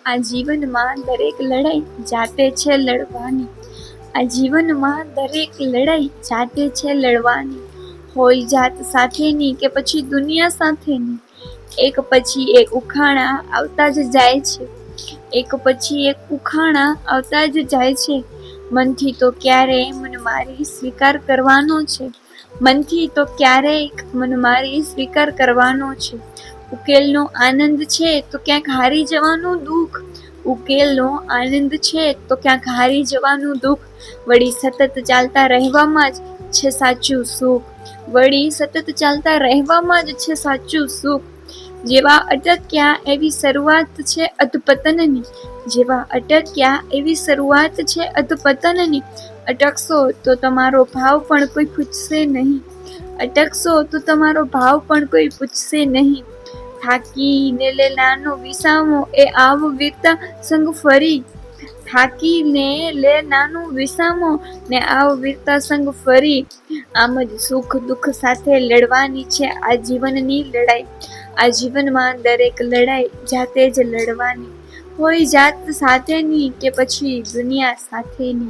આ જીવનમાં દરેક લડાઈ જાતે છે લડવાની. આ જીવનમાં દરેક લડાઈ જાતે છે લડવાની. હોય જાત સાથેની કે પછી દુનિયા સાથેની, એક પછી એક ઉખાણા આવતા જ જાય છે. એક પછી એક ઉખાણા આવતા જ જાય છે. મનથી તો ક્યારેય મન મારી સ્વીકાર કરવાનો છે. મનથી તો ક્યારેક મન મારી સ્વીકાર કરવાનો છે. ઉકેલનો આનંદ છે તો ક્યાંક હારી જવાનું દુઃખ. ઉકેલનો આનંદ છે તો ક્યાંક હારી જવાનું દુઃખ. વળી સતત ચાલતા રહેવામાં જ છે સાચું સુખ. વળી સતત ચાલતા રહેવામાં જ છે સાચું સુખ. જેવા અટક્યા એવી શરૂઆત છે અધપતનની. જેવા અટક્યા એવી શરૂઆત છે અધપતનની. અટકશો તો તમારો ભાવ પણ કોઈ પૂછશે નહીં. અટકશો તો તમારો ભાવ પણ કોઈ પૂછશે નહીં. થાકીને લે નાનો વિસામો એ આવ વીરતા સંગ ફરી. થાકીને લે નાનો વિસામો ને આવ વીરતા સંગ ફરી. આમ જ સુખ દુઃખ સાથે લડવાની છે આ જીવનની લડાઈ. આ જીવનમાં દરેક લડાઈ જાતે જ લડવાની. હોય જાત સાથેની કે પછી દુનિયા સાથેની.